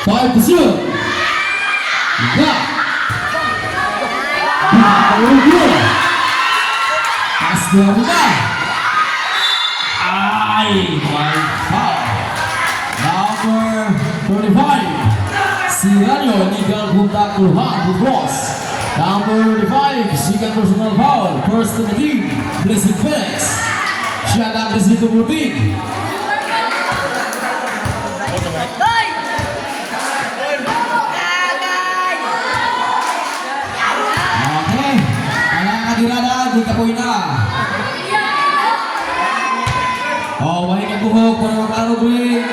5 to shoot. Got. Pass to Abuka. Ay, my foul. Number 45. Si Ranyo Nigal Punta Kulhan Bugos. Number 35, second personal foul. First to the team, Blessing Felix. Siya ang Blessing to Burbig. Okay, kaya kadirada, dito po na. Oh, wahing nagbuhok para maklaro bring.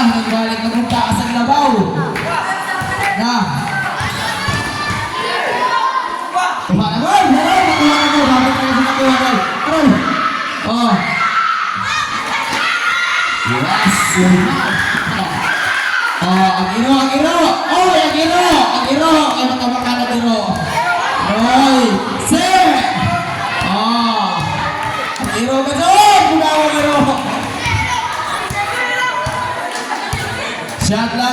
Nagbalik na kung taas ang labaw na tumagal babalik kayo sa natuwagal oh yes ang iro ay matabakan ang iro oy set ang iro ka dyan bunawang iro shot lang.